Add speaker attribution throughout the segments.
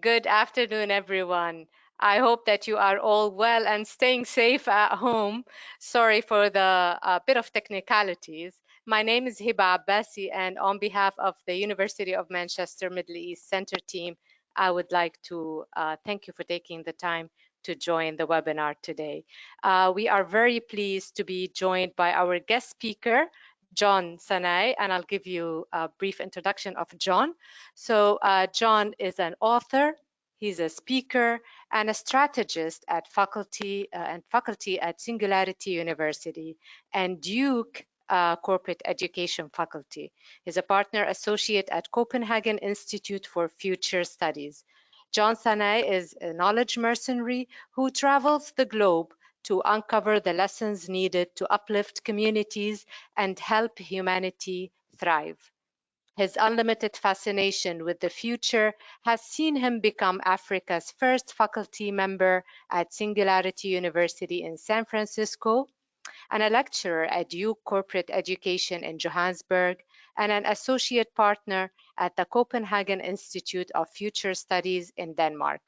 Speaker 1: Good afternoon, everyone. I hope that you are all well and staying safe at home. Sorry for the bit of technicalities. My name is Hiba Abbasi, and on behalf of the University of Manchester Middle East Center team, I would like to thank you for taking the time to join the webinar today. We are very pleased to be joined by our guest speaker, John Sanei, and I'll give you a brief introduction of John. So John is an author, he's a speaker, and a strategist at faculty at Singularity University and Duke Corporate Education Faculty. He's a partner associate at Copenhagen Institute for Future Studies. John Sanei is a knowledge mercenary who travels the globe to uncover the lessons needed to uplift communities and help humanity thrive. His unlimited fascination with the future has seen him become Africa's first faculty member at Singularity University in San Francisco, and a lecturer at Duke Corporate Education in Johannesburg, and an associate partner at the Copenhagen Institute of Future Studies in Denmark.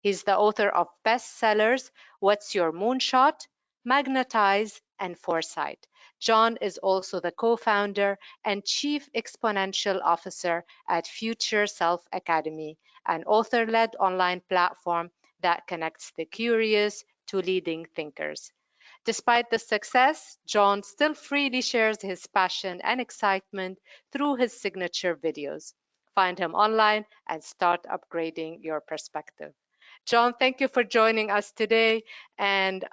Speaker 1: He's the author of bestsellers What's Your Moonshot?, Magnetize, and Foresight. John is also the co-founder and chief exponential officer at Future Self Academy, an author-led online platform that connects the curious to leading thinkers. Despite the success, John still freely shares his passion and excitement through his signature videos. Find him online and start upgrading your perspective. John, thank you for joining us today. And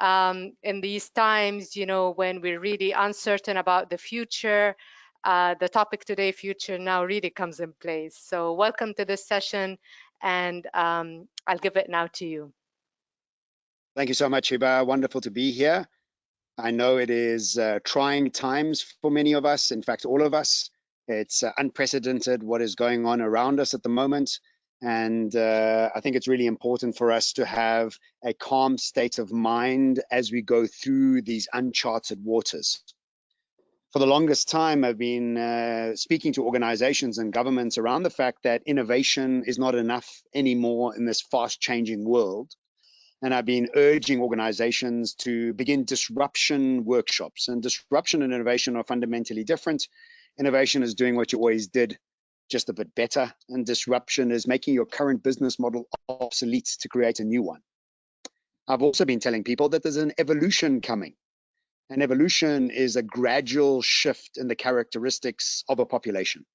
Speaker 1: in these times, when we're really uncertain about the future, the topic today, Future Now, really comes in place. So welcome to this session, and I'll give it now to you.
Speaker 2: Thank you so much, Hiba. Wonderful to be here. I know it is trying times for many of us, in fact, all of us. It's unprecedented what is going on around us at the moment. And I think it's really important for us to have a calm state of mind as we go through these uncharted waters. For the longest time, I've been speaking to organizations and governments around the fact that innovation is not enough anymore in this fast-changing world. And I've been urging organizations to begin disruption workshops. And disruption and innovation are fundamentally different. Innovation is doing what you always did, just a bit better. And disruption is making your current business model obsolete to create a new one. I've also been telling people that there's an evolution coming. And evolution is a gradual shift in the characteristics of a population.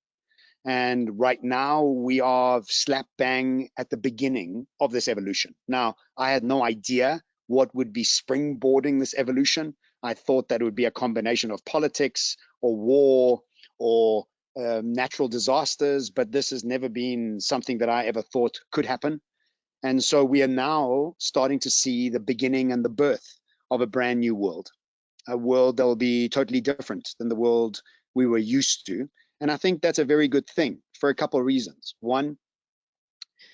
Speaker 2: And right now we are slap bang at the beginning of this evolution. Now, I had no idea what would be springboarding this evolution. I thought that it would be a combination of politics or war or natural disasters, but this has never been something that I ever thought could happen. And so we are now starting to see the beginning and the birth of a brand new world, a world that will be totally different than the world we were used to. And I think that's a very good thing for a couple of reasons. One,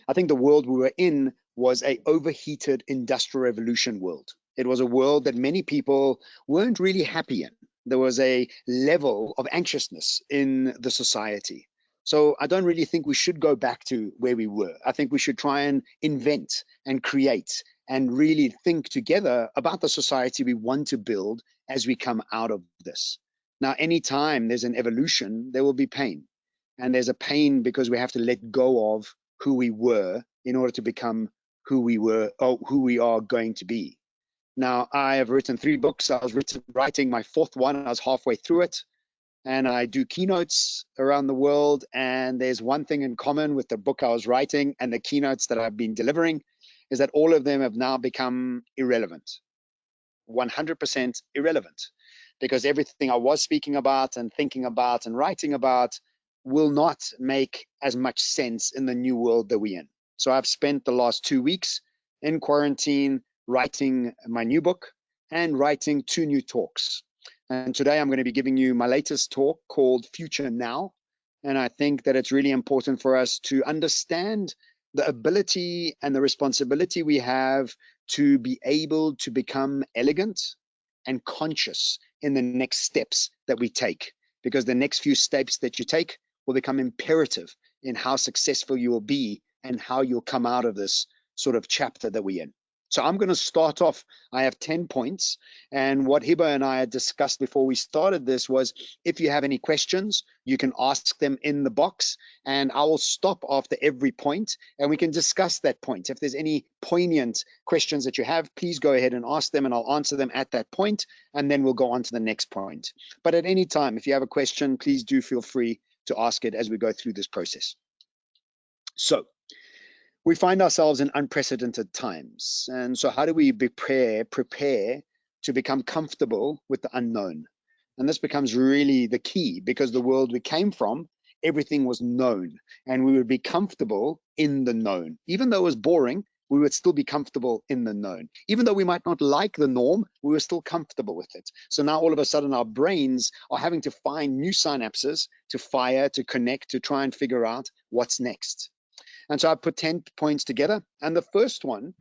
Speaker 2: I think the world we were in was an overheated industrial revolution world. It was a world that many people weren't really happy in. There was a level of anxiousness in the society. So I don't really think we should go back to where we were. I think we should try and invent and create and really think together about the society we want to build as we come out of this. Now, anytime there's an evolution, there will be pain. And there's a pain because we have to let go of who we were in order to become who we were or who we are going to be. Now, I have written 3 books. I was writing my 4th one. I was halfway through it. And I do keynotes around the world. And there's one thing in common with the book I was writing and the keynotes that I've been delivering is that all of them have now become irrelevant, 100% irrelevant. Because everything I was speaking about and thinking about and writing about will not make as much sense in the new world that we're in. So I've spent the last 2 weeks in quarantine writing my new book and writing 2 new talks. And today I'm going to be giving you my latest talk called Future Now. And I think that it's really important for us to understand the ability and the responsibility we have to be able to become elegant and conscious in the next steps that we take, because the next few steps that you take will become imperative in how successful you will be and how you'll come out of this sort of chapter that we're in. So I'm going to start off. I have 10 points. And what Hiba and I had discussed before we started this was, if you have any questions, you can ask them in the box, and I will stop after every point and we can discuss that point. If there's any poignant questions that you have, please go ahead and ask them and I'll answer them at that point, and then we'll go on to the next point. But at any time, if you have a question, please do feel free to ask it as we go through this process. So, we find ourselves in unprecedented times. And so how do we prepare to become comfortable with the unknown? And this becomes really the key, because the world we came from, everything was known, and we would be comfortable in the known. Even though it was boring, we would still be comfortable in the known. Even though we might not like the norm, we were still comfortable with it. So now all of a sudden our brains are having to find new synapses to fire, to connect, to try and figure out what's next. And so I put 10 points together. And the first one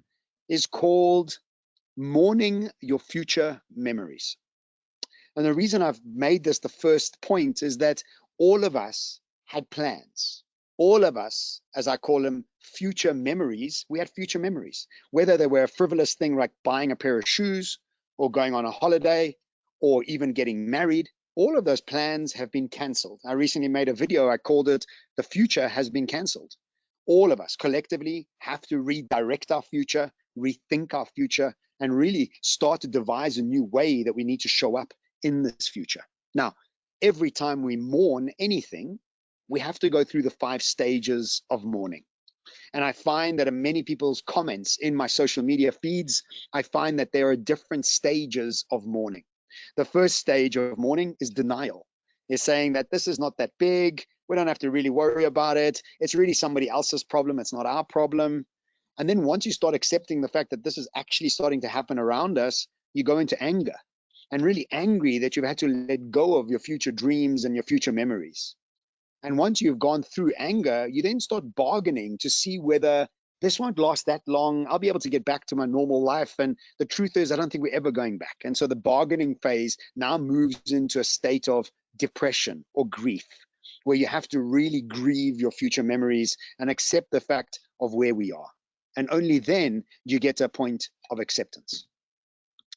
Speaker 2: is called Mourning Your Future Memories. And the reason I've made this the first point is that all of us had plans. All of us, as I call them, future memories, we had future memories, whether they were a frivolous thing like buying a pair of shoes or going on a holiday or even getting married. All of those plans have been canceled. I recently made a video, I called it The Future Has Been Cancelled. All of us collectively have to redirect our future, rethink our future, and really start to devise a new way that we need to show up in this future. Now, every time we mourn anything, we have to go through the 5 stages of mourning. And I find that in many people's comments in my social media feeds, I find that there are different stages of mourning. The first stage of mourning is denial. Is saying that this is not that big, we don't have to really worry about it, it's really somebody else's problem, it's not our problem. And then once you start accepting the fact that this is actually starting to happen around us, you go into anger, and really angry that you've had to let go of your future dreams and your future memories. And once you've gone through anger, you then start bargaining to see whether this won't last that long, I'll be able to get back to my normal life. And the truth is, I don't think we're ever going back. And so the bargaining phase now moves into a state of depression or grief, where you have to really grieve your future memories and accept the fact of where we are. And only then you get to a point of acceptance.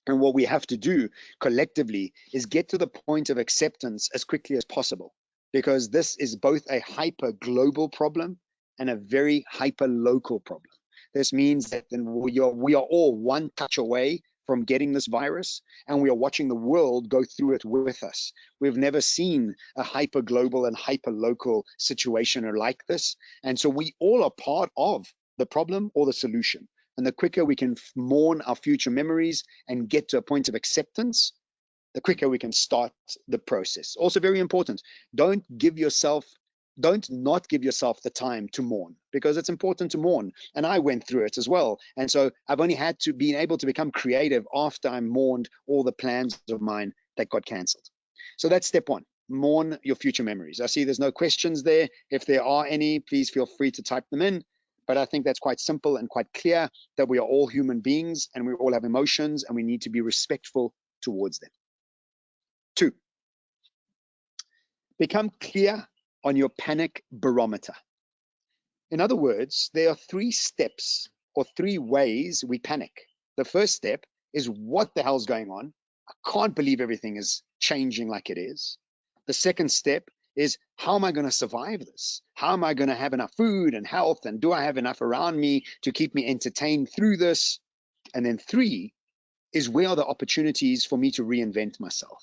Speaker 2: And what we have to do collectively is get to the point of acceptance as quickly as possible, because this is both a hyper global problem and a very hyper local problem. This means that we are all one touch away from getting this virus, and we are watching the world go through it with us. We've never seen a hyper global and hyper local situation like this. And so we all are part of the problem or the solution. And the quicker we can mourn our future memories and get to a point of acceptance, the quicker we can start the process. Also very important, don't not give yourself the time to mourn, because it's important to mourn. And I went through it as well. And so I've only had to be able to become creative after I mourned all the plans of mine that got canceled. So that's step 1, mourn your future memories. I see there's no questions there. If there are any, please feel free to type them in. But I think that's quite simple and quite clear, that we are all human beings and we all have emotions and we need to be respectful towards them. 2, become clear on your panic barometer. In other words, there are 3 steps or 3 ways we panic. The first step is, what the hell's going on? I can't believe everything is changing like it is. The second step is, how am I going to survive this? How am I going to have enough food and health? And do I have enough around me to keep me entertained through this? And then 3 is, where are the opportunities for me to reinvent myself?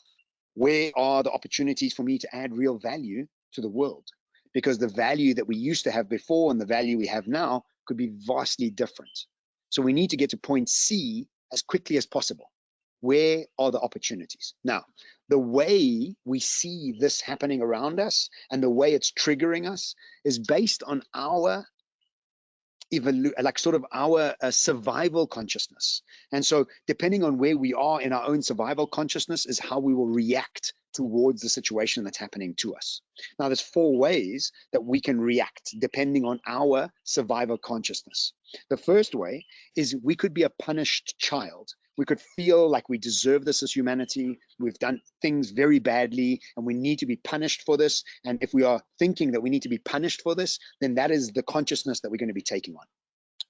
Speaker 2: Where are the opportunities for me to add real value to the world? Because the value that we used to have before and the value we have now could be vastly different. So we need to get to point C as quickly as possible. Where are the opportunities? Now, the way we see this happening around us and the way it's triggering us is based on our survival consciousness. And so depending on where we are in our own survival consciousness is how we will react towards the situation that's happening to us. Now, there's 4 ways that we can react depending on our survival consciousness. The first way is, we could be a punished child. We could feel like we deserve this as humanity. We've done things very badly and we need to be punished for this. And if we are thinking that we need to be punished for this, then that is the consciousness that we're going to be taking on.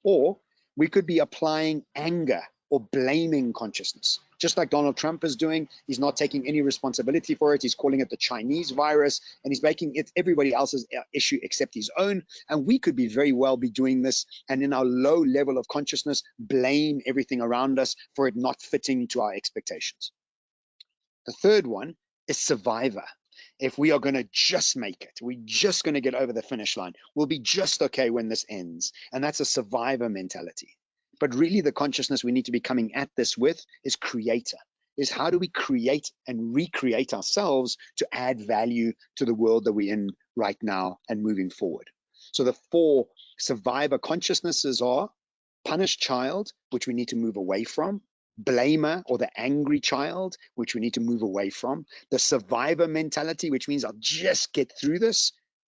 Speaker 2: Or we could be applying anger or blaming consciousness, just like Donald Trump is doing. He's not taking any responsibility for it. He's calling it the Chinese virus, and he's making it everybody else's issue except his own. And we could be very well be doing this, and in our low level of consciousness, blame everything around us for it not fitting to our expectations. The third one is survivor. If we are going to just make it, we're just going to get over the finish line, we'll be just okay when this ends. And that's a survivor mentality. But really the consciousness we need to be coming at this with is creator, is how do we create and recreate ourselves to add value to the world that we're in right now and moving forward. So the 4 survivor consciousnesses are punished child, which we need to move away from, blamer or the angry child, which we need to move away from. The survivor mentality, which means I'll just get through this,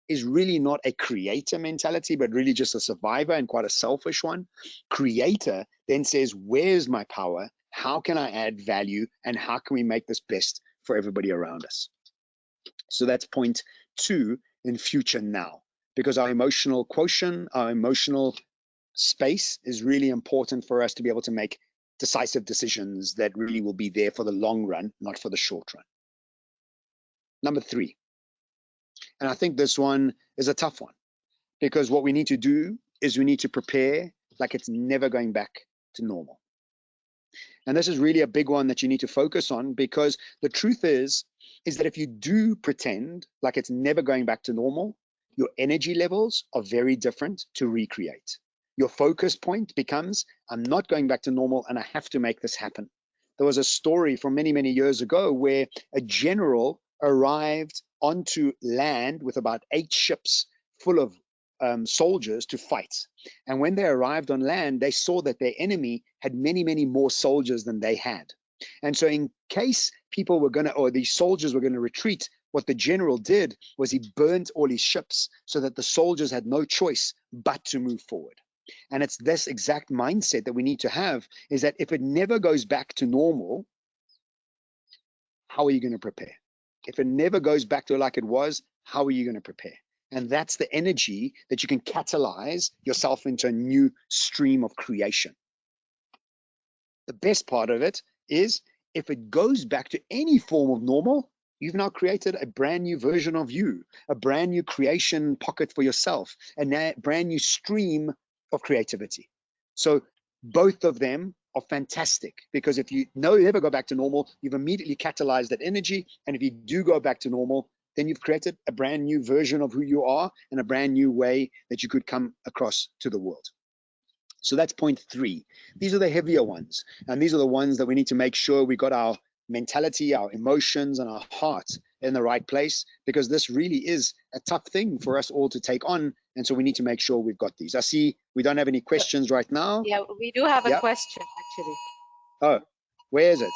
Speaker 2: is really not a creator mentality, but really just a survivor and quite a selfish one. Creator then says, where's my power? How can I add value? And how can we make this best for everybody around us? So that's point 2 in future now, because our emotional quotient, our emotional space is really important for us to be able to make decisive decisions that really will be there for the long run, not for the short run. Number 3, and I think this one is a tough one, because what we need to do is we need to prepare like it's never going back to normal. And this is really a big one that you need to focus on, because the truth is that if you do pretend like it's never going back to normal, your energy levels are very different to recreate. Your focus point becomes, I'm not going back to normal and I have to make this happen. There was a story from many, many years ago where a general arrived onto land with about 8 ships full of soldiers to fight. And when they arrived on land, they saw that their enemy had many, many more soldiers than they had. And so in case people were going to, or these soldiers were going to retreat, what the general did was he burnt all his ships so that the soldiers had no choice but to move forward. And it's this exact mindset that we need to have, is that if it never goes back to normal, how are you going to prepare? If it never goes back to like it was, how are you going to prepare? And that's the energy that you can catalyze yourself into a new stream of creation. The best part of it is if it goes back to any form of normal, you've now created a brand new version of you, a brand new creation pocket for yourself, and a brand new stream of creativity. So both of them are fantastic, because if you never go back to normal, you've immediately catalyzed that energy. And if you do go back to normal, then you've created a brand new version of who you are and a brand new way that you could come across to the world. So that's point 3. These are the heavier ones. And these are the ones that we need to make sure we got our mentality, our emotions, and our heart in the right place, because this really is a tough thing for us all to take on. And so we need to make sure we've got these. I see we don't have any questions right now.
Speaker 1: Yeah, we do have a
Speaker 2: Yeah.
Speaker 1: question actually.
Speaker 2: Oh, where is it?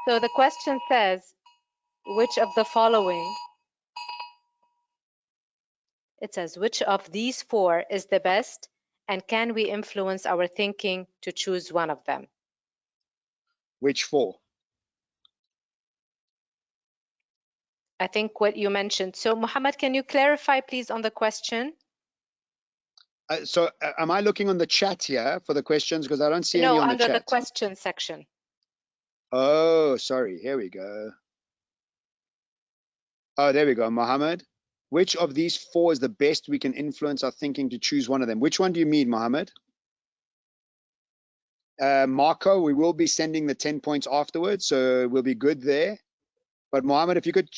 Speaker 1: So the question says, which of the following, it says, which of these 4 is the best, and can we influence our thinking to choose one of them?
Speaker 2: Which 4?
Speaker 1: I think what you mentioned. So Muhammad, can you clarify please on the question?
Speaker 2: So am I looking on the chat here for the questions? Because I don't see any
Speaker 1: No,
Speaker 2: on the
Speaker 1: under the
Speaker 2: chat.
Speaker 1: question section.
Speaker 2: Oh, sorry. Here we go. Oh, there we go. Mohammed, which of these 4 is the best we can influence our thinking to choose one of them? Which one do you mean, Mohammed? Marco, we will be sending the 10 points afterwards, so we'll be good there. But Mohammed, if you could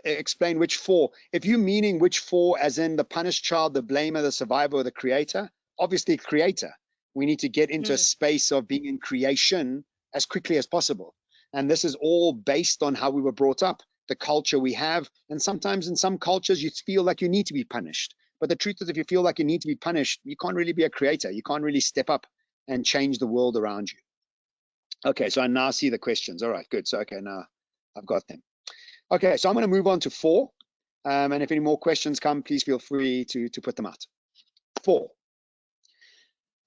Speaker 2: explain which 4. If you're meaning which 4 as in the punished child, the blamer, the survivor, or the creator, obviously creator. We need to get into a space of being in creation as quickly as possible. And this is all based on how we were brought up, the culture we have. And sometimes in some cultures, you feel like you need to be punished. But the truth is, if you feel like you need to be punished, you can't really be a creator. You can't really step up and change the world around you. Okay, so I now see the questions. All right, good. So, okay, now I've got them. Okay, so I'm going to move on to 4. And if any more questions come, please feel free to put them out. 4.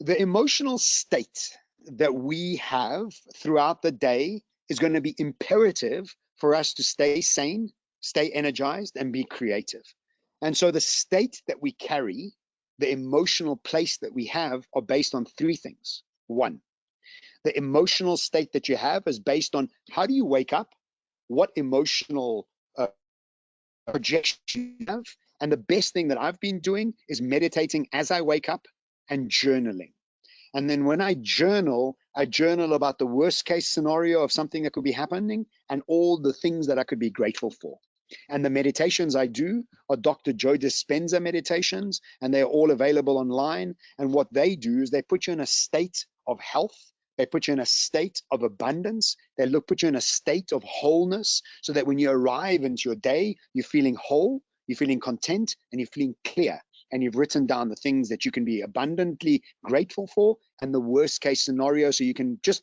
Speaker 2: The emotional state that we have throughout the day is going to be imperative for us to stay sane, stay energized, and be creative. And so the state that we carry, the emotional place that we have, are based on three things. One, the emotional state that you have is based on how do you wake up, what emotional projection you have. And the best thing that I've been doing is meditating as I wake up and journaling. And then when I journal about the worst case scenario of something that could be happening and all the things that I could be grateful for. And the meditations I do are Dr. Joe Dispenza meditations, and they're all available online. And what they do is they put you in a state of health. They put you in a state of abundance. They put you in a state of wholeness so that when you arrive into your day, you're feeling whole, you're feeling content, and you're feeling clear. And you've written down the things that you can be abundantly grateful for and the worst case scenario, so you can just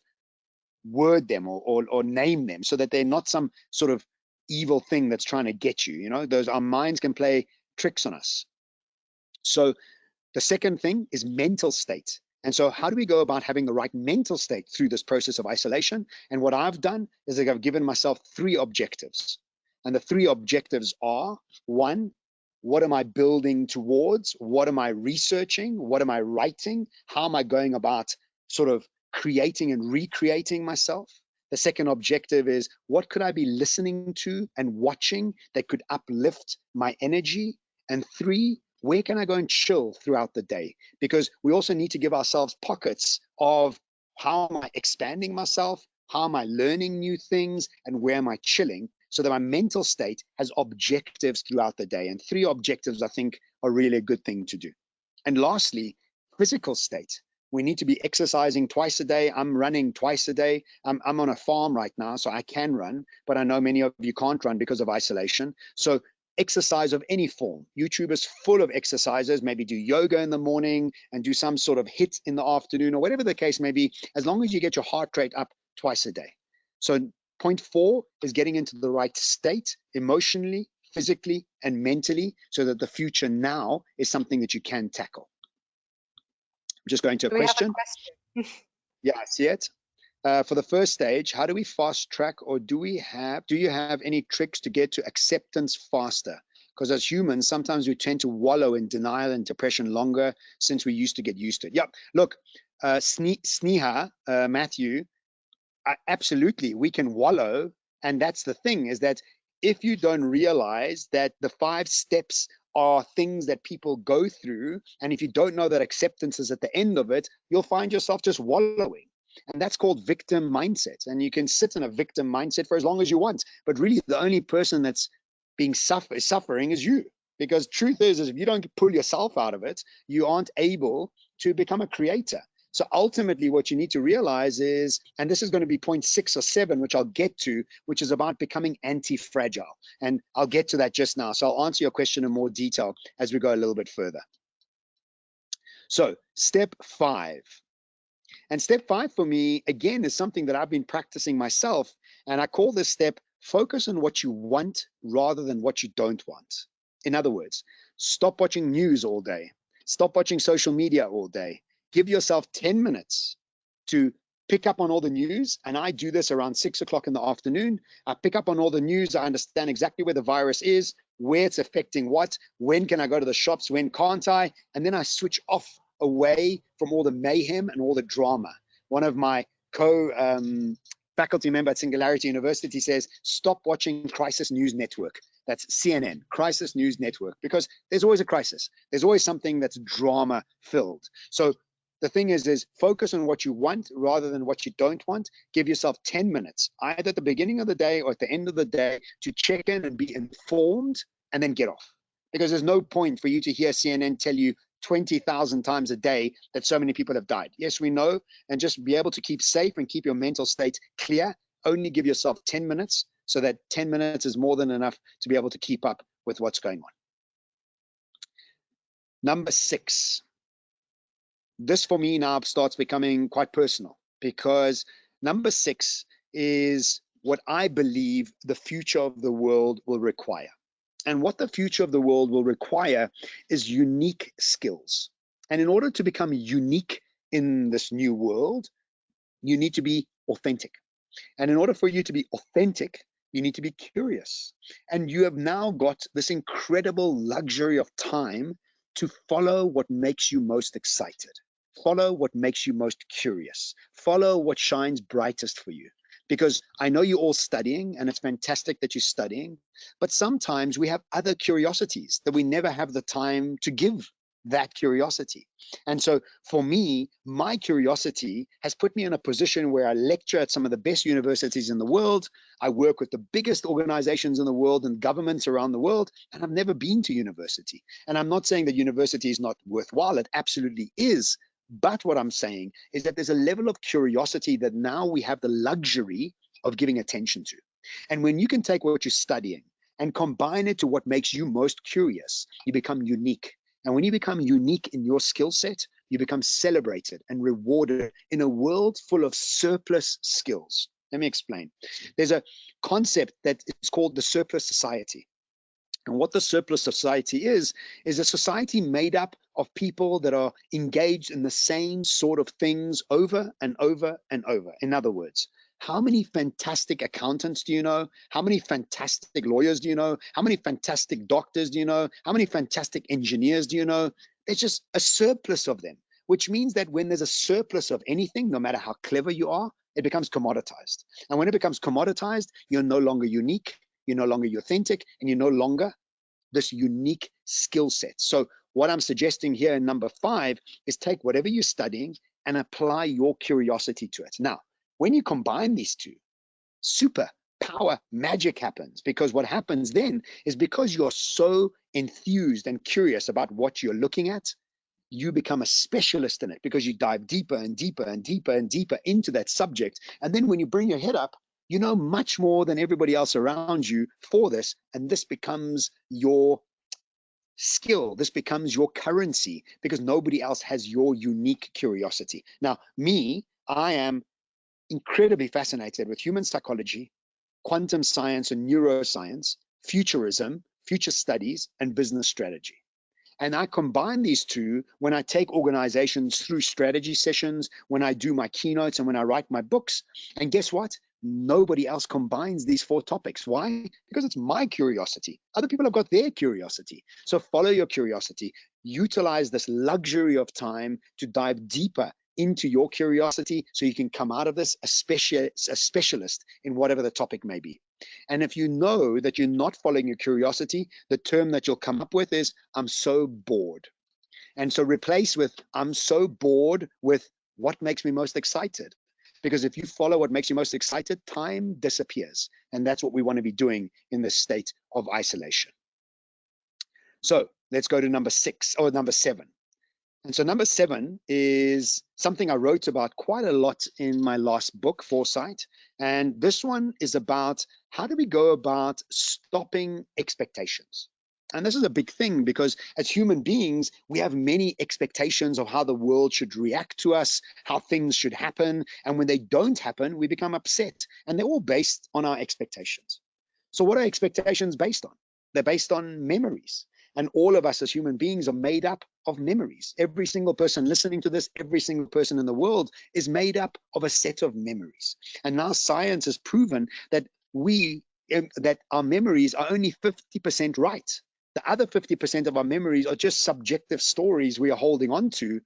Speaker 2: word them or name them so that they're not some sort of evil thing that's trying to get you. You know, our minds can play tricks on us. So the second thing is mental state. And so how do we go about having the right mental state through this process of isolation? And what I've done is I've given myself three objectives. And the three objectives are: one, what am I building towards? What am I researching? What am I writing? How am I going about sort of creating and recreating myself? The second objective is, what could I be listening to and watching that could uplift my energy? And three, where can I go and chill throughout the day? Because we also need to give ourselves pockets of how am I expanding myself? How am I learning new things? And where am I chilling? So that my mental state has objectives throughout the day. And three objectives, I think, are really a good thing to do. And lastly, physical state. We need to be exercising twice a day. I'm running twice a day. I'm on a farm right now, so I can run, but I know many of you can't run because of isolation. So exercise of any form. YouTube is full of exercises. Maybe do yoga in the morning and do some sort of HIIT in the afternoon, or whatever the case may be, as long as you get your heart rate up twice a day. So point 4 is getting into the right state emotionally, physically, and mentally, so that the future now is something that you can tackle. I'm just going to a
Speaker 1: Do we have a
Speaker 2: question.
Speaker 1: question?
Speaker 2: Yeah, I see it. For the first stage, how do we fast track, or do you have any tricks to get to acceptance faster? Because as humans, sometimes we tend to wallow in denial and depression longer since we used to get used to it. Yep. Look, Sneha, Matthew, absolutely, we can wallow. And that's the thing, is that if you don't realize that the 5 steps are things that people go through, and if you don't know that acceptance is at the end of it, you'll find yourself just wallowing. And that's called victim mindset. And you can sit in a victim mindset for as long as you want. But really, the only person that's being suffering is you. Because truth is if you don't pull yourself out of it, you aren't able to become a creator. So ultimately, what you need to realize is, and this is going to be point 6 or 7, which I'll get to, which is about becoming anti-fragile. And I'll get to that just now. So I'll answer your question in more detail as we go a little bit further. So step 5. And step 5 for me, again, is something that I've been practicing myself. And I call this step, focus on what you want rather than what you don't want. In other words, stop watching news all day. Stop watching social media all day. Give yourself 10 minutes to pick up on all the news. And I do this around 6 o'clock in the afternoon. I pick up on all the news. I understand exactly where the virus is, where it's affecting what, when can I go to the shops, when can't I? And then I switch off away from all the mayhem and all the drama. One of my faculty member at Singularity University says, stop watching Crisis News Network. That's CNN, Crisis News Network, because there's always a crisis. There's always something that's drama filled. So the thing is focus on what you want rather than what you don't want. Give yourself 10 minutes, either at the beginning of the day or at the end of the day, to check in and be informed, and then get off. Because there's no point for you to hear CNN tell you 20,000 times a day that so many people have died. Yes, we know. And just be able to keep safe and keep your mental state clear. Only give yourself 10 minutes, so that 10 minutes is more than enough to be able to keep up with what's going on. Number 6. This for me now starts becoming quite personal, because number 6 is what I believe the future of the world will require. And what the future of the world will require is unique skills. And in order to become unique in this new world, You need to be authentic. And in order for you to be authentic, you need to be curious. And you have now got this incredible luxury of time to follow what makes you most excited. Follow what makes you most curious. Follow what shines brightest for you. Because I know you're all studying, and it's fantastic that you're studying, but sometimes we have other curiosities that we never have the time to give that curiosity. And so for me, my curiosity has put me in a position where I lecture at some of the best universities in the world. I work with the biggest organizations in the world and governments around the world, and I've never been to university. And I'm not saying that university is not worthwhile, it absolutely is. But what I'm saying is that there's a level of curiosity that now we have the luxury of giving attention to. And when you can take what you're studying and combine it to what makes you most curious, you become unique. And when you become unique in your skill set, you become celebrated and rewarded in a world full of surplus skills. Let me explain. There's a concept that is called the surplus society. And what the surplus society is a society made up of people that are engaged in the same sort of things over and over and over. In other words, how many fantastic accountants do you know? How many fantastic lawyers do you know? How many fantastic doctors do you know? How many fantastic engineers do you know? There's just a surplus of them, which means that when there's a surplus of anything, no matter how clever you are, it becomes commoditized. And when it becomes commoditized, you're no longer unique, you're no longer authentic, and you're no longer this unique skill set. So what I'm suggesting here in number 5 is take whatever you're studying and apply your curiosity to it. Now, when you combine these two, super power magic happens, because what happens then is because you're so enthused and curious about what you're looking at, you become a specialist in it because you dive deeper and deeper and deeper and deeper into that subject. And then when you bring your head up, you know much more than everybody else around you for this, and this becomes your skill. This becomes your currency because nobody else has your unique curiosity. Now, me, I am incredibly fascinated with human psychology, quantum science and neuroscience, futurism, future studies, and business strategy. And I combine these two when I take organizations through strategy sessions, when I do my keynotes, and when I write my books. And guess what? Nobody else combines these 4 topics. Why? Because it's my curiosity. Other people have got their curiosity. So follow your curiosity. Utilize this luxury of time to dive deeper into your curiosity so you can come out of this a specialist in whatever the topic may be. And if you know that you're not following your curiosity, the term that you'll come up with is, I'm so bored. And so replace with, I'm so bored with what makes me most excited. Because if you follow what makes you most excited, time disappears. And that's what we want to be doing in this state of isolation. So let's go to number 7. And so number 7 is something I wrote about quite a lot in my last book, Foresight. And this one is about how do we go about stopping expectations. And this is a big thing because as human beings, we have many expectations of how the world should react to us, how things should happen. And when they don't happen, we become upset. And they're all based on our expectations. So what are expectations based on? They're based on memories. And all of us as human beings are made up of memories. Every single person listening to this, every single person in the world is made up of a set of memories. And now science has proven that that our memories are only 50% right. The other 50% of our memories are just subjective stories we are holding on to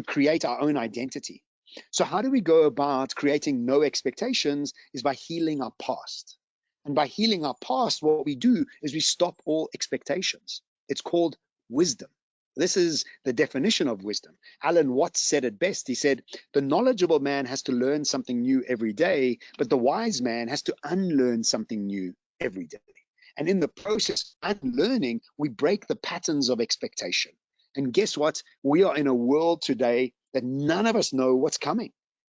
Speaker 2: create our own identity. So how do we go about creating no expectations is by healing our past. And by healing our past, what we do is we stop all expectations. It's called wisdom. This is the definition of wisdom. Alan Watts said it best. He said, the knowledgeable man has to learn something new every day, but the wise man has to unlearn something new every day. And in the process of unlearning, we break the patterns of expectation. And guess what? We are in a world today that none of us know what's coming.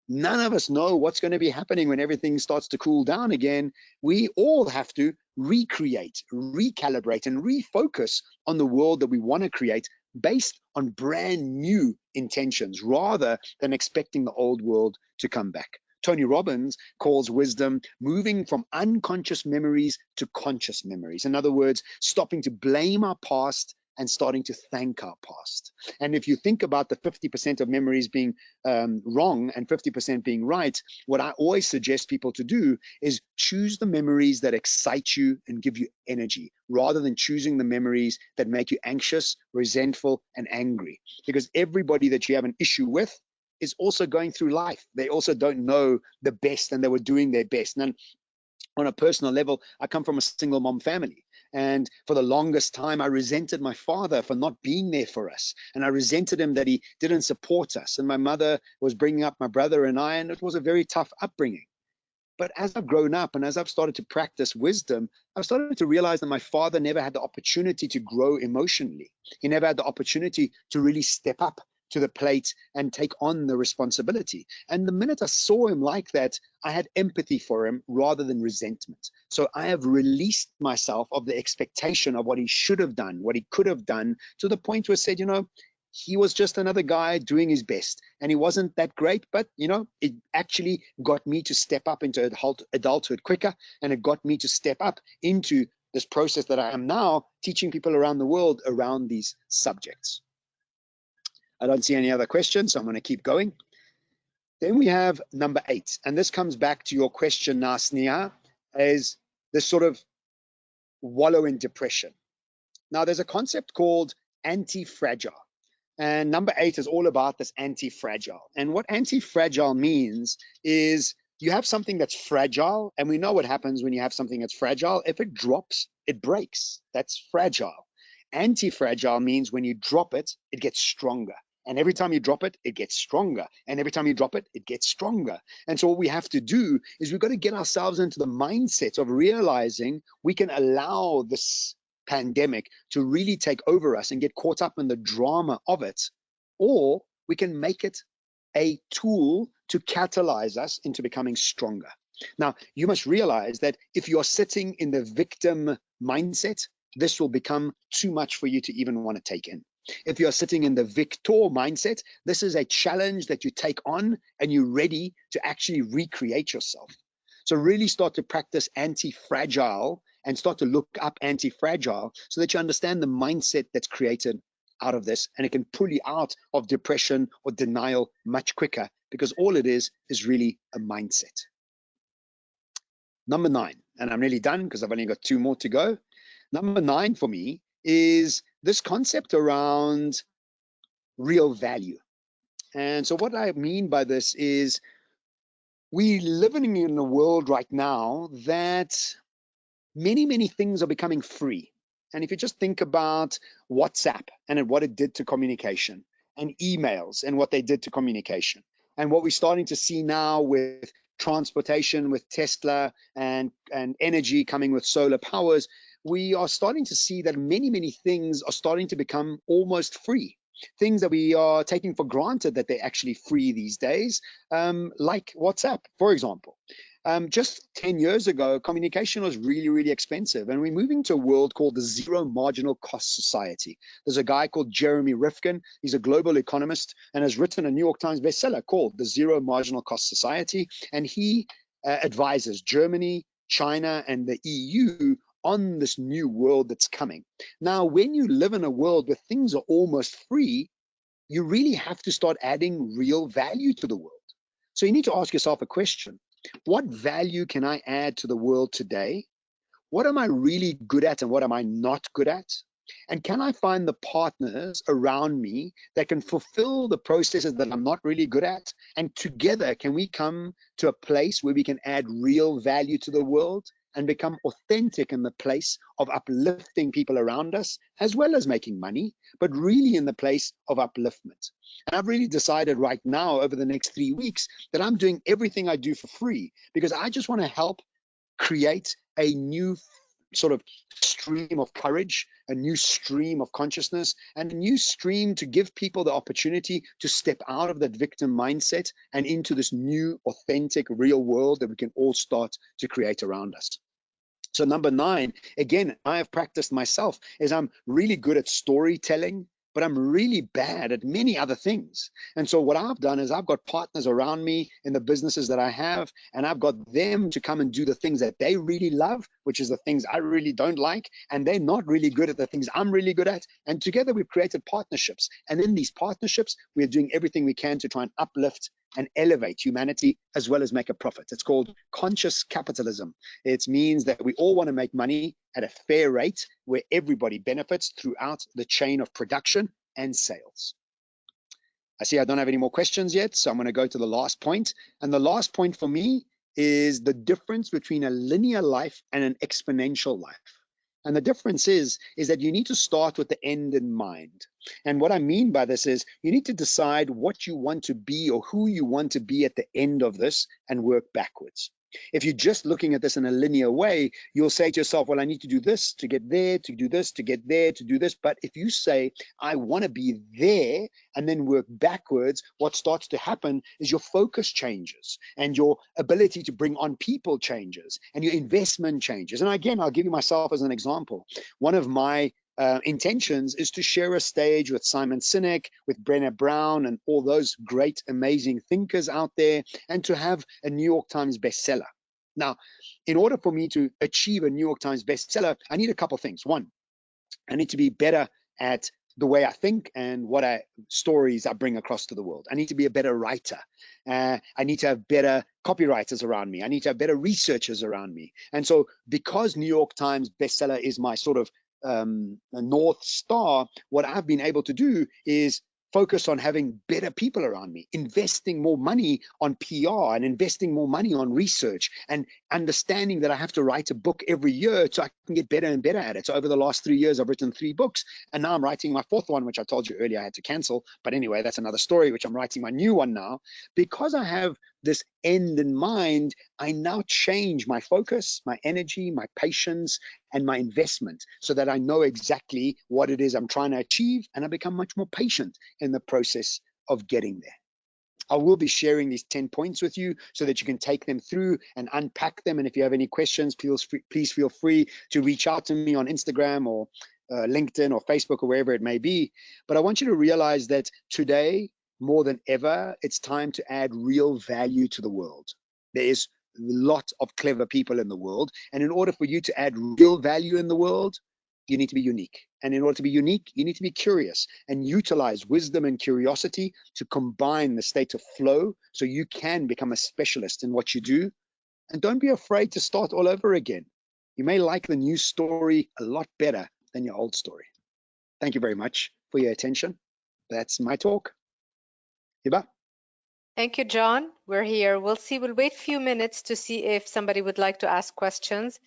Speaker 2: None of us know what's going to be happening when everything starts to cool down again. We all have to recreate, recalibrate, and refocus on the world that we want to create based on brand new intentions rather than expecting the old world to come back. Tony Robbins calls wisdom moving from unconscious memories to conscious memories. In other words, stopping to blame our past and starting to thank our past. And if you think about the 50% of memories being wrong and 50% being right, what I always suggest people to do is choose the memories that excite you and give you energy, rather than choosing the memories that make you anxious, resentful, and angry. Because everybody that you have an issue with is also going through life. They also don't know the best, and they were doing their best. And on a personal level, I come from a single mom family. And for the longest time, I resented my father for not being there for us. And I resented him that he didn't support us. And my mother was bringing up my brother and I, and it was a very tough upbringing. But as I've grown up and as I've started to practice wisdom, I've started to realize that my father never had the opportunity to grow emotionally. He never had the opportunity to really step up to the plate and take on the responsibility. And the minute I saw him like that, I had empathy for him rather than resentment. So I have released myself of the expectation of what he should have done, what he could have done, to the point where I said, he was just another guy doing his best, and he wasn't that great, but it actually got me to step up into adulthood quicker, and it got me to step up into this process that I am now teaching people around the world around these subjects. I don't see any other questions, so I'm going to keep going. Then we have number 8, and this comes back to your question now, Sneha, is this sort of wallow in depression. Now, there's a concept called anti-fragile. And number 8 is all about this anti-fragile. And what anti-fragile means is you have something that's fragile, and we know what happens when you have something that's fragile. If it drops, it breaks. That's fragile. Anti-fragile means when you drop it, it gets stronger. And every time you drop it, it gets stronger. And every time you drop it, it gets stronger. And so what we have to do is we've got to get ourselves into the mindset of realizing we can allow this pandemic to really take over us and get caught up in the drama of it, or we can make it a tool to catalyze us into becoming stronger. Now, you must realize that if you're sitting in the victim mindset, this will become too much for you to even want to take in. If you're sitting in the victor mindset, this is a challenge that you take on and you're ready to actually recreate yourself. So really start to practice anti-fragile and start to look up anti-fragile so that you understand the mindset that's created out of this, and it can pull you out of depression or denial much quicker, because all it is really a mindset. Number 9, and I'm nearly done because I've only got 2 more to go. Number 9 for me is this concept around real value. And so what I mean by this is we're living in a world right now that many things are becoming free. And if you just think about WhatsApp and what it did to communication, and emails and what they did to communication, and what we're starting to see now with transportation, with Tesla and energy coming with solar powers, we are starting to see that many things are starting to become almost free. Things that we are taking for granted that they're actually free these days, like WhatsApp, for example. Just 10 years ago, communication was really expensive, and we're moving to a world called the zero marginal cost society. There's a guy called Jeremy Rifkin. He's a global economist and has written a New York Times bestseller called The Zero Marginal Cost Society, and he advises Germany, China, and the EU on this new world that's coming. Now, when you live in a world where things are almost free, you really have to start adding real value to the world. So you need to ask yourself a question. What value can I add to the world today? What am I really good at and what am I not good at? And can I find the partners around me that can fulfill the processes that I'm not really good at? And together, can we come to a place where we can add real value to the world and become authentic in the place of uplifting people around us, as well as making money, but really in the place of upliftment? And I've really decided right now, over the next 3 weeks, that I'm doing everything I do for free, because I just want to help create a new sort of stream of courage, a new stream of consciousness, and a new stream to give people the opportunity to step out of that victim mindset and into this new, authentic, real world that we can all start to create around us. So number 9, again, I have practiced myself, is I'm really good at storytelling, but I'm really bad at many other things. And so what I've done is I've got partners around me in the businesses that I have, and I've got them to come and do the things that they really love, which is the things I really don't like, and they're not really good at the things I'm really good at. And together we've created partnerships. And in these partnerships, we're doing everything we can to try and uplift and elevate humanity as well as make a profit. It's called conscious capitalism. It means that we all want to make money at a fair rate where everybody benefits throughout the chain of production and sales. I see I don't have any more questions yet, so I'm going to go to the last point. And the last point for me is the difference between a linear life and an exponential life. And the difference is that you need to start with the end in mind. And what I mean by this is you need to decide what you want to be or who you want to be at the end of this and work backwards. If you're just looking at this in a linear way, you'll say to yourself, well, I need to do this to get there, to do this, to get there, to do this. But if you say, I want to be there and then work backwards, what starts to happen is your focus changes and your ability to bring on people changes and your investment changes. And again, I'll give you myself as an example. One of my intentions is to share a stage with Simon Sinek, with Brené Brown, and all those great, amazing thinkers out there, and to have a New York Times bestseller. Now, in order for me to achieve a New York Times bestseller, I need a couple of things. One, I need to be better at the way I think and what stories I bring across to the world. I need to be a better writer. I need to have better copywriters around me. I need to have better researchers around me. And so because New York Times bestseller is my sort of a North Star, what I've been able to do is focus on having better people around me, investing more money on PR and investing more money on research, and understanding that I have to write a book every year so I can get better and better at it. So over the last 3 years, I've written 3 books, and now I'm writing my 4th one, which I told you earlier I had to cancel. But anyway, that's another story, which I'm writing my new one now. Because I have this end in mind, I now change my focus, my energy, my patience, and my investment so that I know exactly what it is I'm trying to achieve, and I become much more patient in the process of getting there. I will be sharing these 10 points with you so that you can take them through and unpack them. And if you have any questions, please feel free to reach out to me on Instagram or LinkedIn or Facebook or wherever it may be. But I want you to realize that today, more than ever, it's time to add real value to the world. There is a lot of clever people in the world. And in order for you to add real value in the world, you need to be unique. And in order to be unique, you need to be curious and utilize wisdom and curiosity to combine the state of flow so you can become a specialist in what you do. And don't be afraid to start all over again. You may like the new story a lot better than your old story. Thank you very much for your attention. That's my talk. Hiba?
Speaker 1: Thank you, John. We're here. We'll wait a few minutes to see if somebody would like to ask questions.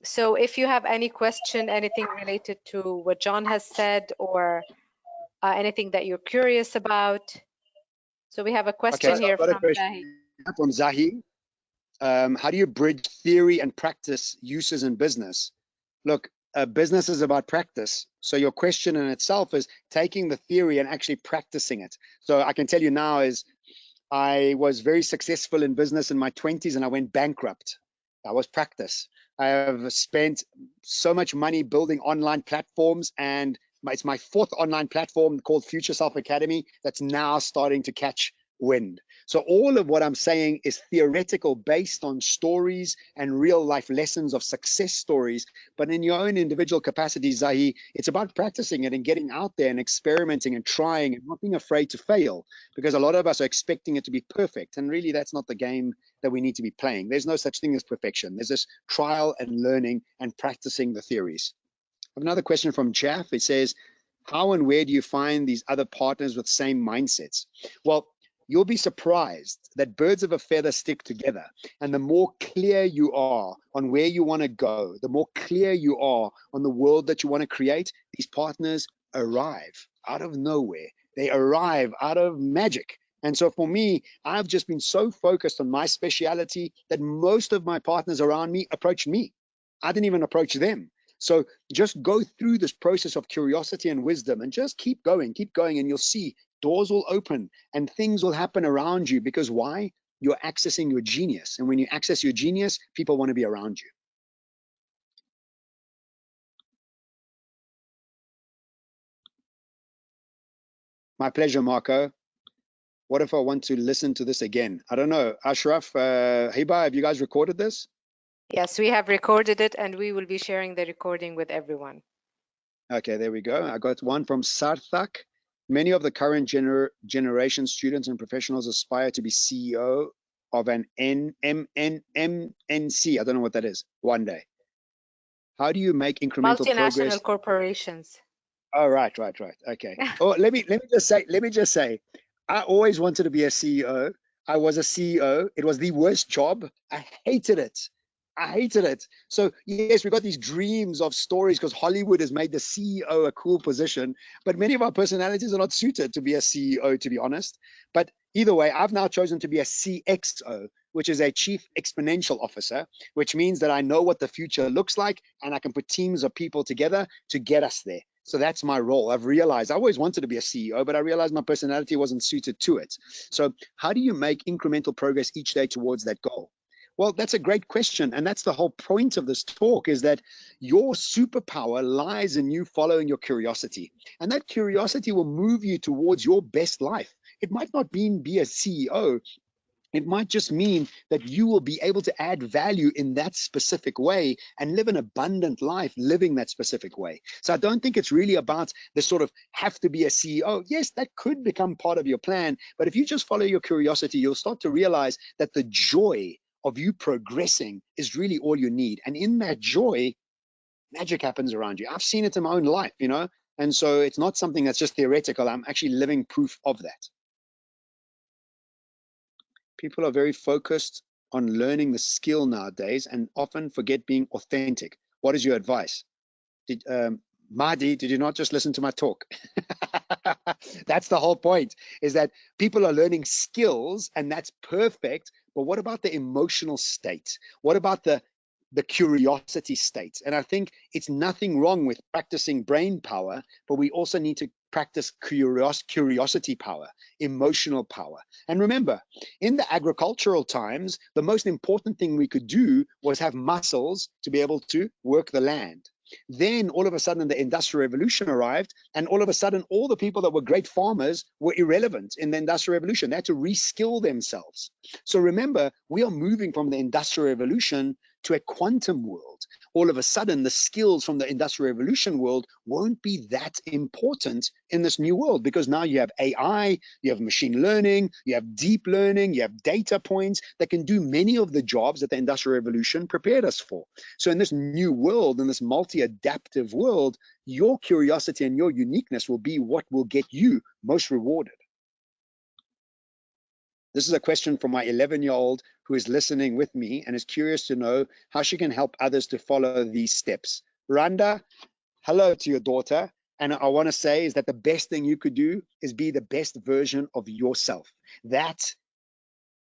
Speaker 1: So if you have any question, anything related to what John has said, or anything that you're curious about. So we have a question
Speaker 2: Okay, so
Speaker 1: here
Speaker 2: I've got a
Speaker 1: from
Speaker 2: question
Speaker 1: Zahi.
Speaker 2: from Zahi. How do you bridge theory and practice uses in business? Look, business is about practice. So your question in itself is taking the theory and actually practicing it. So I can tell you now is I was very successful in business in my 20s and I went bankrupt. That was practice. I have spent so much money building online platforms, and it's my 4th online platform called Future Self Academy that's now starting to catch wind. So all of what I'm saying is theoretical, based on stories and real life lessons of success stories. But in your own individual capacity, Zahi, it's about practicing it and getting out there and experimenting and trying and not being afraid to fail, because a lot of us are expecting it to be perfect. And really, that's not the game that we need to be playing. There's no such thing as perfection. There's this trial and learning and practicing the theories. I have another question from Jeff. It says, how and where do you find these other partners with same mindsets? Well, you'll be surprised that birds of a feather stick together. And the more clear you are on where you want to go, the more clear you are on the world that you want to create, these partners arrive out of nowhere. They arrive out of magic. And so for me, I've just been so focused on my speciality that most of my partners around me approached me. I didn't even approach them. So just go through this process of curiosity and wisdom and just keep going, and you'll see doors will open and things will happen around you. Because why? You're accessing your genius. And when you access your genius, people want to be around you. My pleasure, Marco. What if I want to listen to this again? I don't know. Ashraf, Hiba, have you guys recorded this?
Speaker 1: Yes, we have recorded it and we will be sharing the recording with everyone.
Speaker 2: Okay, there we go. I got one from Sarthak. Many of the current generation students and professionals aspire to be CEO of an MNC. I don't know what that is. One day. How do you make incremental
Speaker 1: Multinational
Speaker 2: progress?
Speaker 1: corporations.
Speaker 2: Oh, right. Okay. Oh, let me just say, I always wanted to be a CEO. I was a CEO. It was the worst job. I hated it. I hated it. So yes, we got these dreams of stories because Hollywood has made the CEO a cool position, but many of our personalities are not suited to be a CEO, to be honest. But either way, I've now chosen to be a CXO, which is a Chief Exponential Officer, which means that I know what the future looks like and I can put teams of people together to get us there. So that's my role. I've realized I always wanted to be a CEO, but I realized my personality wasn't suited to it. So how do you make incremental progress each day towards that goal? Well, that's a great question. And that's the whole point of this talk, is that your superpower lies in you following your curiosity. And that curiosity will move you towards your best life. It might not mean be a CEO. It might just mean that you will be able to add value in that specific way and live an abundant life living that specific way. So I don't think it's really about the sort of have to be a CEO. Yes, that could become part of your plan. But if you just follow your curiosity, you'll start to realize that the joy of you progressing is really all you need. And in that joy, magic happens around you. I've seen it in my own life, you know? And so it's not something that's just theoretical. I'm actually living proof of that. People are very focused on learning the skill nowadays and often forget being authentic. What is your advice? Mahdi, did you not just listen to my talk? That's the whole point, is that people are learning skills and that's perfect. But what about the emotional state? What about the curiosity state? And I think it's nothing wrong with practicing brain power, but we also need to practice curiosity power, emotional power. And remember, in the agricultural times, the most important thing we could do was have muscles to be able to work the land. Then all of a sudden the Industrial Revolution arrived, and all of a sudden all the people that were great farmers were irrelevant in the Industrial Revolution. They had to reskill themselves. So remember, we are moving from the Industrial Revolution to a quantum world. All of a sudden, the skills from the Industrial Revolution world won't be that important in this new world, because now you have AI, you have machine learning, you have deep learning, you have data points that can do many of the jobs that the Industrial Revolution prepared us for. So in this new world, in this multi-adaptive world, your curiosity and your uniqueness will be what will get you most rewarded. This is a question from my 11-year-old who is listening with me and is curious to know how she can help others to follow these steps. Randa, hello to your daughter. And I want to say is that the best thing you could do is be the best version of yourself. That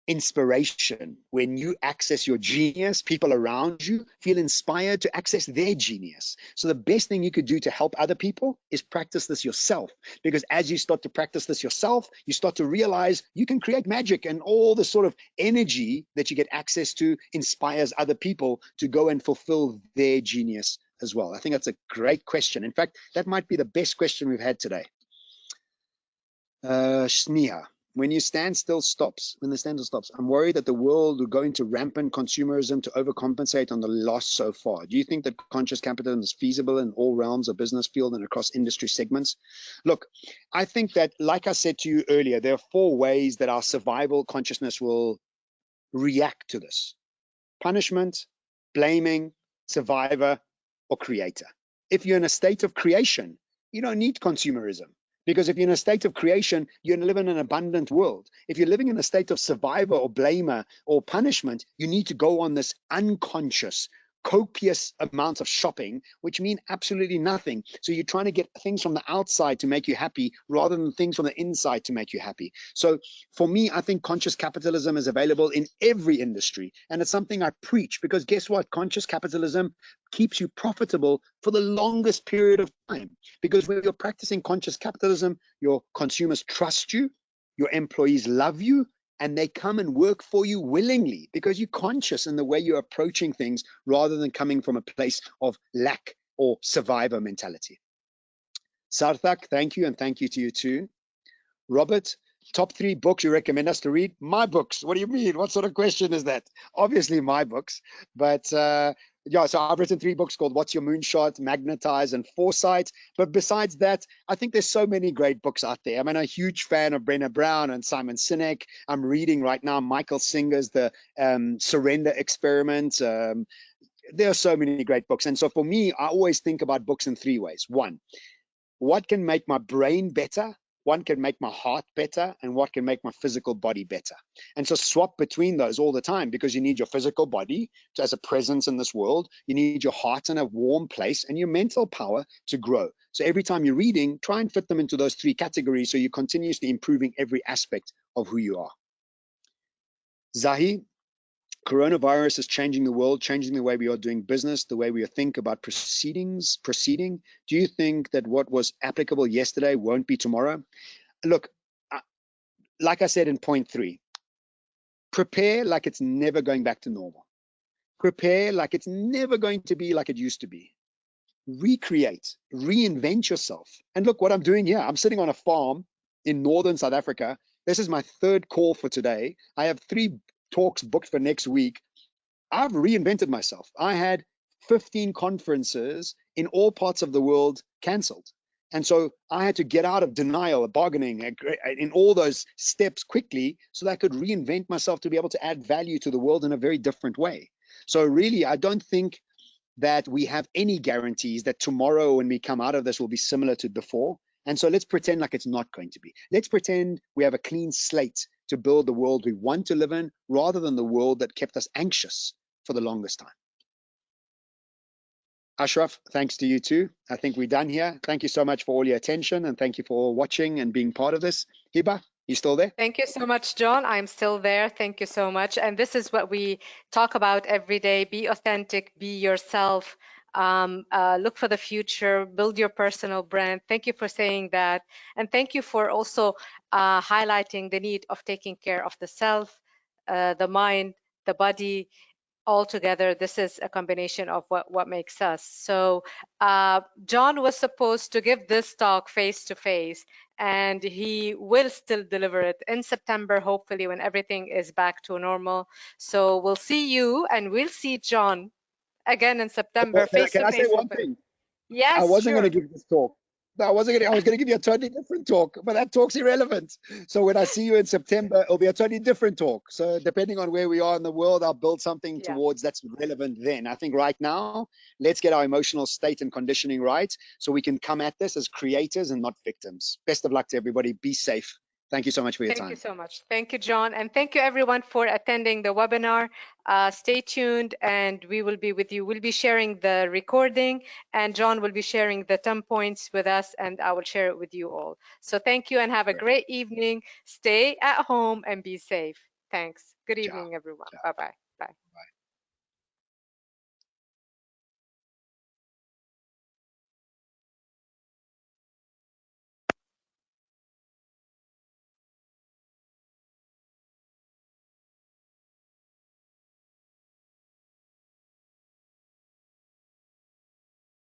Speaker 2: inspiration, when you access your genius, people around you feel inspired to access their genius. So the best thing you could do to help other people is practice this yourself, because as you start to practice this yourself, you start to realize you can create magic, and all the sort of energy that you get access to inspires other people to go and fulfill their genius as well. I think that's a great question. In fact, that might be the best question we've had today. Sneha, when the standstill stops, I'm worried that the world will go into rampant consumerism to overcompensate on the loss so far. Do you think that conscious capitalism is feasible in all realms of business field and across industry segments? Look, I think that, like I said to you earlier, there are 4 ways that our survival consciousness will react to this: punishment, blaming, survivor, or creator. If you're in a state of creation, you don't need consumerism. Because if you're in a state of creation, you're living in an abundant world. If you're living in a state of survivor or blamer or punishment, you need to go on this unconscious, copious amounts of shopping, which mean absolutely nothing. So you're trying to get things from the outside to make you happy rather than things from the inside to make you happy. So for me, I think conscious capitalism is available in every industry. And it's something I preach, because guess what? Conscious capitalism keeps you profitable for the longest period of time. Because when you're practicing conscious capitalism, your consumers trust you, your employees love you, and they come and work for you willingly, because you're conscious in the way you're approaching things rather than coming from a place of lack or survivor mentality. Sarthak, thank you, and thank you to you too. Robert, top 3 books you recommend us to read? My books. What do you mean? What sort of question is that? Obviously my books. But yeah, so I've written 3 books called What's Your Moonshot, Magnetize, and Foresight. But besides that, I think there's so many great books out there. I'm a huge fan of Brené Brown and Simon Sinek. I'm reading right now Michael Singer's The Surrender Experiment. There are so many great books. And so for me, I always think about books in 3 ways. One, what can make my brain better? One can make my heart better, and what can make my physical body better. And so swap between those all the time, because you need your physical body as a presence in this world. You need your heart in a warm place and your mental power to grow. So every time you're reading, try and fit them into those 3 categories so you're continuously improving every aspect of who you are. Zahi, coronavirus is changing the world, changing the way we are doing business, the way we think about proceeding. Do you think that what was applicable yesterday won't be tomorrow? Look, like I said in point 3, prepare like it's never going back to normal. Prepare like it's never going to be like it used to be. Recreate, reinvent yourself. And look what I'm doing here. I'm sitting on a farm in northern South Africa. This is my 3rd call for today. I have 3 talks booked for next week. I've reinvented myself. I had 15 conferences in all parts of the world canceled. And so I had to get out of denial, bargaining, in all those steps quickly so that I could reinvent myself to be able to add value to the world in a very different way. So really, I don't think that we have any guarantees that tomorrow when we come out of this will be similar to before. And so let's pretend like it's not going to be. Let's pretend we have a clean slate to build the world we want to live in, rather than the world that kept us anxious for the longest time. Ashraf, thanks to you too. I think we're done here. Thank you so much for all your attention, and thank you for watching and being part of this. Hiba, you still there?
Speaker 1: Thank you so much, John. I'm still there. Thank you so much. And this is what we talk about every day. Be authentic, be yourself, look for the future, build your personal brand. Thank you for saying that. And thank you for also highlighting the need of taking care of the self, the mind, the body. Altogether, this is a combination of what makes us. So John was supposed to give this talk face to face, and he will still deliver it in September, hopefully, when everything is back to normal. So we'll see you, and we'll see John again in September, face
Speaker 2: Can
Speaker 1: to
Speaker 2: I say
Speaker 1: face,
Speaker 2: one
Speaker 1: hopefully.
Speaker 2: thing? I
Speaker 1: Yes,
Speaker 2: wasn't going to
Speaker 1: sure.
Speaker 2: give this talk. No, I wasn't going to. I was going to give you a totally different talk, but that talk's irrelevant. So when I see you in September, it'll be a totally different talk. So depending on where we are in the world, I'll build something
Speaker 1: Yeah.
Speaker 2: towards that's relevant then. I think right now, let's get our emotional state and conditioning right so we can come at this as creators and not victims. Best of luck to everybody. Be safe. Thank you so much for your
Speaker 1: Thank you
Speaker 2: time.
Speaker 1: so much. Thank you, John. And thank you, everyone, for attending the webinar. Stay tuned, and we will be with you. We'll be sharing the recording, and John will be sharing the 10 points with us, and I will share it with you all. So thank you, and have a
Speaker 2: Perfect.
Speaker 1: great evening. Stay at home and be safe. Thanks. Good
Speaker 2: Ciao.
Speaker 1: evening, everyone.
Speaker 2: Ciao.
Speaker 1: Bye-bye. Bye.
Speaker 2: Bye.